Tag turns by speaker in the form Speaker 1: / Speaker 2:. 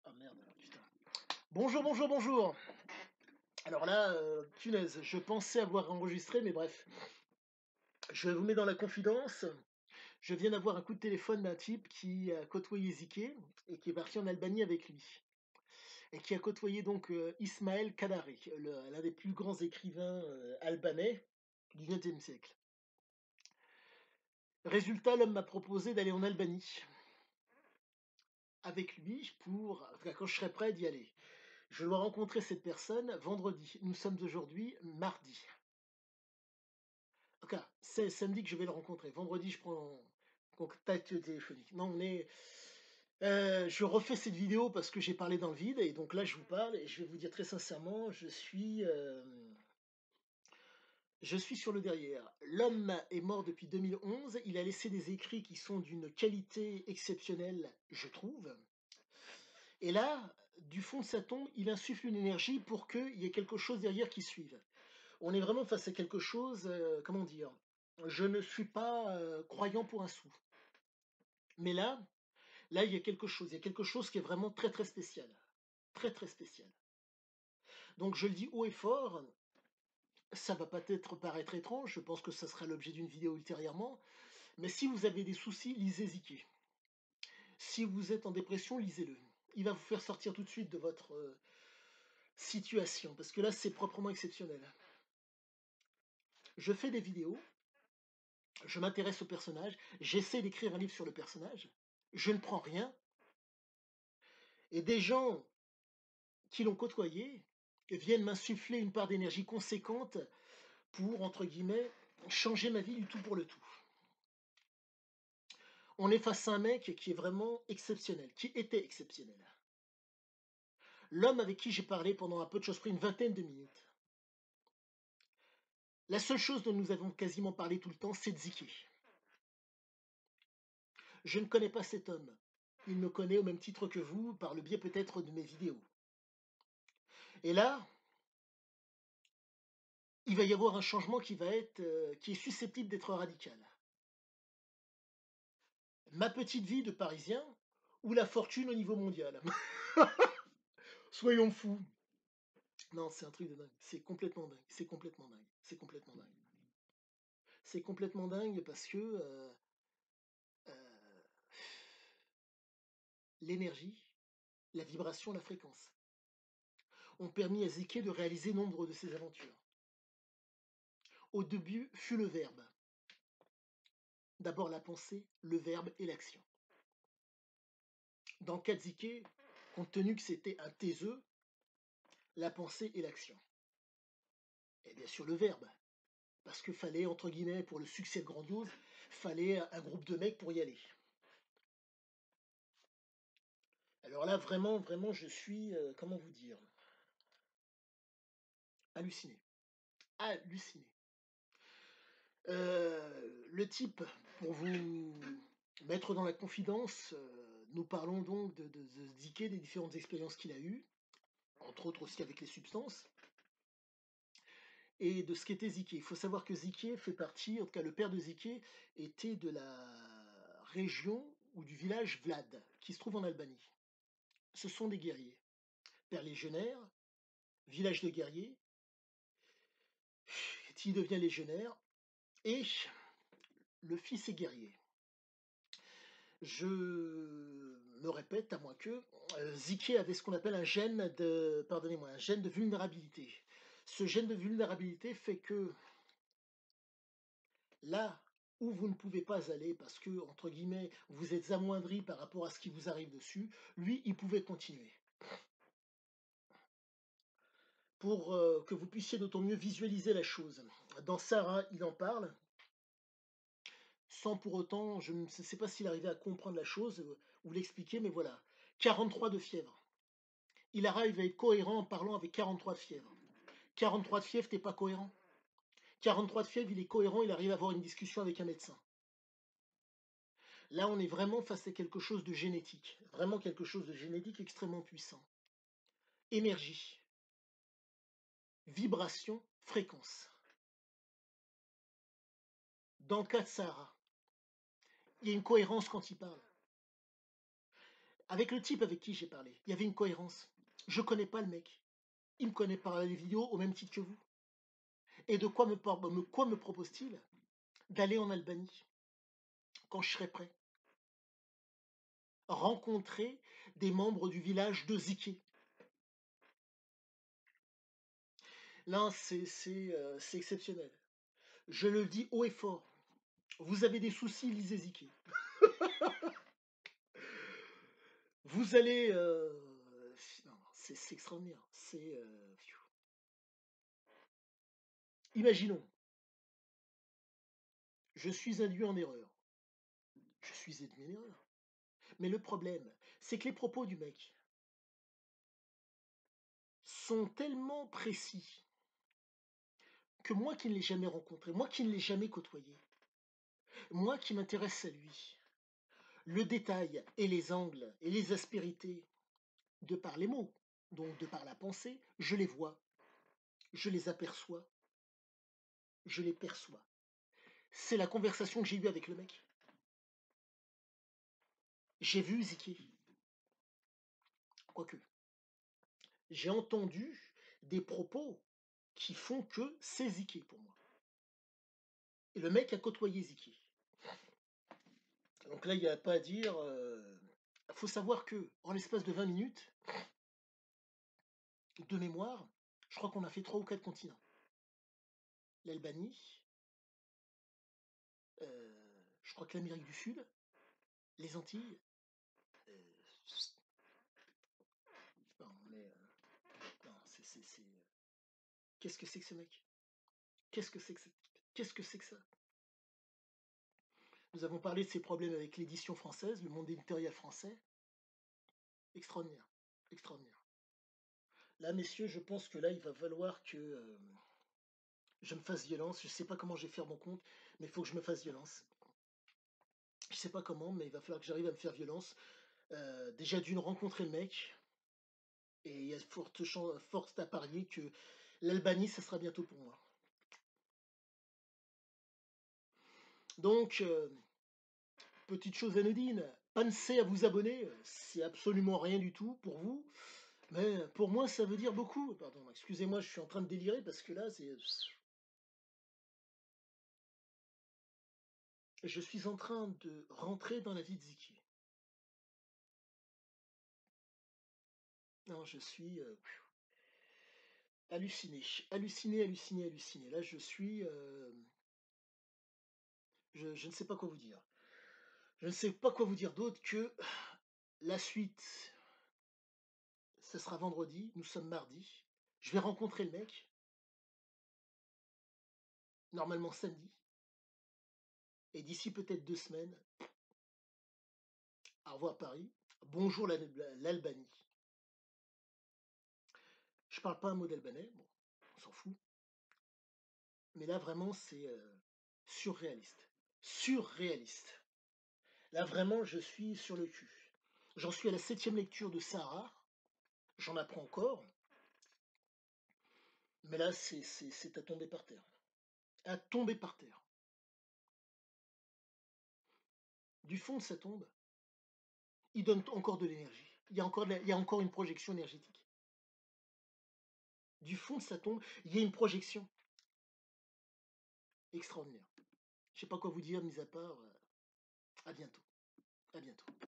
Speaker 1: Ah merde, putain. Bonjour, bonjour, bonjour. Alors là, punaise, je pensais avoir enregistré, mais bref. Je vous mets dans la confidence. Je viens d'avoir un coup de téléphone d'un type qui a côtoyé Ziké et qui est parti en Albanie avec lui. Et qui a côtoyé donc Ismaël Kadare, l'un des plus grands écrivains albanais du XXe siècle. Résultat, l'homme m'a proposé d'aller en Albanie avec lui quand je serai prêt d'y aller. Je dois rencontrer cette personne vendredi. Nous sommes aujourd'hui mardi. En tout cas, c'est samedi que je vais le rencontrer. Vendredi, je prends contact téléphonique. Non, je refais cette vidéo parce que j'ai parlé dans le vide et donc là, je vous parle et je vais vous dire très sincèrement, je suis sur le derrière. L'homme est mort depuis 2011. Il a laissé des écrits qui sont d'une qualité exceptionnelle, je trouve. Et là, du fond de sa tombe, il insuffle une énergie pour qu'il y ait quelque chose derrière qui suive. On est vraiment face à quelque chose, comment dire? Je ne suis pas, croyant pour un sou. Mais là, il y a quelque chose qui est vraiment très, très spécial. Très, très spécial. Donc je le dis haut et fort, ça va peut-être paraître étrange, je pense que ça sera l'objet d'une vidéo ultérieurement, mais si vous avez des soucis, lisez Ziké. Si vous êtes en dépression, lisez-le. Il va vous faire sortir tout de suite de votre, situation, parce que là, c'est proprement exceptionnel. Je fais des vidéos, je m'intéresse au personnage, j'essaie d'écrire un livre sur le personnage, je ne prends rien, et des gens qui l'ont côtoyé viennent m'insuffler une part d'énergie conséquente pour, entre guillemets, changer ma vie du tout pour le tout. On est face à un mec qui est vraiment exceptionnel, qui était exceptionnel. L'homme avec qui j'ai parlé pendant un peu de choses près une vingtaine de minutes. La seule chose dont nous avons quasiment parlé tout le temps, c'est de Ziké. Je ne connais pas cet homme. Il me connaît au même titre que vous, par le biais peut-être de mes vidéos. Et là, il va y avoir un changement qui est susceptible d'être radical. Ma petite vie de Parisien ou la fortune au niveau mondial. Soyons fous. Non, c'est un truc de dingue. C'est complètement dingue. C'est complètement dingue. C'est complètement dingue. C'est complètement dingue parce que euh, l'énergie, la vibration, la fréquence ont permis à Ziké de réaliser nombre de ses aventures. Au début fut le verbe. D'abord la pensée, le verbe et l'action. Dans le cas de Ziké, compte tenu que c'était un taiseux, la pensée et l'action. Et bien sûr le verbe. Parce qu'il fallait, entre guillemets, pour le succès grandiose, fallait un groupe de mecs pour y aller. Alors là, vraiment, vraiment, je suis, comment vous dire, halluciné. Halluciné. Le type, pour vous mettre dans la confidence, nous parlons donc de Ziké, des différentes expériences qu'il a eues, entre autres aussi avec les substances, et de ce qu'était Ziké. Il faut savoir que Ziké fait partie, en tout cas le père de Ziké, était de la région ou du village Vlad, qui se trouve en Albanie. Ce sont des guerriers. Père légionnaire, village de guerriers, qui devient légionnaire, et le fils est guerrier. Je me répète, à moins que Ziké avait ce qu'on appelle un gène de, pardonnez-moi, un gène de vulnérabilité. Ce gène de vulnérabilité fait que là où vous ne pouvez pas aller parce que, entre guillemets, vous êtes amoindri par rapport à ce qui vous arrive dessus, lui, il pouvait continuer. Pour que vous puissiez d'autant mieux visualiser la chose. Dans Sarah, il en parle, sans pour autant, je ne sais pas s'il arrivait à comprendre la chose ou l'expliquer, mais voilà. 43 de fièvre. Il arrive à être cohérent en parlant avec 43 de fièvre. 43 de fièvre, t'es pas cohérent. 43 de fièvre, il est cohérent, il arrive à avoir une discussion avec un médecin. Là, on est vraiment face à quelque chose de génétique. Vraiment quelque chose de génétique extrêmement puissant. Énergie, vibration, fréquence. Dans le cas de Sarah, il y a une cohérence quand il parle. Avec le type avec qui j'ai parlé, il y avait une cohérence. Je connais pas le mec. Il me connaît par les vidéos au même titre que vous. Et de quoi me propose-t-il? D'aller en Albanie, quand je serai prêt. Rencontrer des membres du village de Ziké. Là, c'est exceptionnel. Je le dis haut et fort. Vous avez des soucis, lisez Ziké. Vous allez, non, c'est extraordinaire. Imaginons, je suis induit en erreur. Je suis induit en erreur. Mais le problème, c'est que les propos du mec sont tellement précis que moi qui ne l'ai jamais rencontré, moi qui ne l'ai jamais côtoyé, moi qui m'intéresse à lui, le détail et les angles et les aspérités, de par les mots, donc de par la pensée, je les vois, je les aperçois, je les perçois. C'est la conversation que j'ai eue avec le mec. J'ai vu Ziki, quoique. J'ai entendu des propos qui font que c'est Ziki pour moi. Et le mec a côtoyé Ziki. Donc là, il n'y a pas à dire. Faut savoir que, en l'espace de 20 minutes, de mémoire, je crois qu'on a fait 3 ou 4 continents. L'Albanie, je crois que l'Amérique du Sud, les Antilles. euh, non, mais non, qu'est-ce que c'est que ce mec? Qu'est-ce que c'est que qu'est-ce que c'est que ça? Nous avons parlé de ses problèmes avec l'édition française, le monde éditorial français. Extraordinaire, extraordinaire. Là, messieurs, je pense que là, il va falloir que je me fasse violence. Je ne sais pas comment je vais faire mon compte, mais il faut que je me fasse violence. Je ne sais pas comment, mais il va falloir que j'arrive à me faire violence. Déjà d'une rencontrer le mec, et il y a forte à parier que l'Albanie, ça sera bientôt pour moi. Donc, petite chose anodine, pensez à vous abonner, c'est absolument rien du tout pour vous, mais pour moi, ça veut dire beaucoup. Pardon, excusez-moi, je suis en train de délirer parce que là, je suis en train de rentrer dans la vie de Ziki. Non, je suis halluciné, halluciné, halluciné, halluciné. Là, je ne sais pas quoi vous dire. Je ne sais pas quoi vous dire d'autre que la suite, ce sera vendredi, nous sommes mardi. Je vais rencontrer le mec, normalement samedi, et d'ici peut-être 2 semaines, au revoir Paris, bonjour l'Albanie. Je parle pas un mot d'albanais, bon, on s'en fout. Mais là, vraiment, c'est surréaliste. Surréaliste. Là, vraiment, je suis sur le cul. J'en suis à la 7e lecture de Sahara. J'en apprends encore. Mais là, c'est à tomber par terre. À tomber par terre. Du fond de sa tombe, il donne encore de l'énergie. Il y a encore une projection énergétique. Du fond de sa tombe, il y a une projection extraordinaire. Je sais pas quoi vous dire, mis à part à bientôt. À bientôt.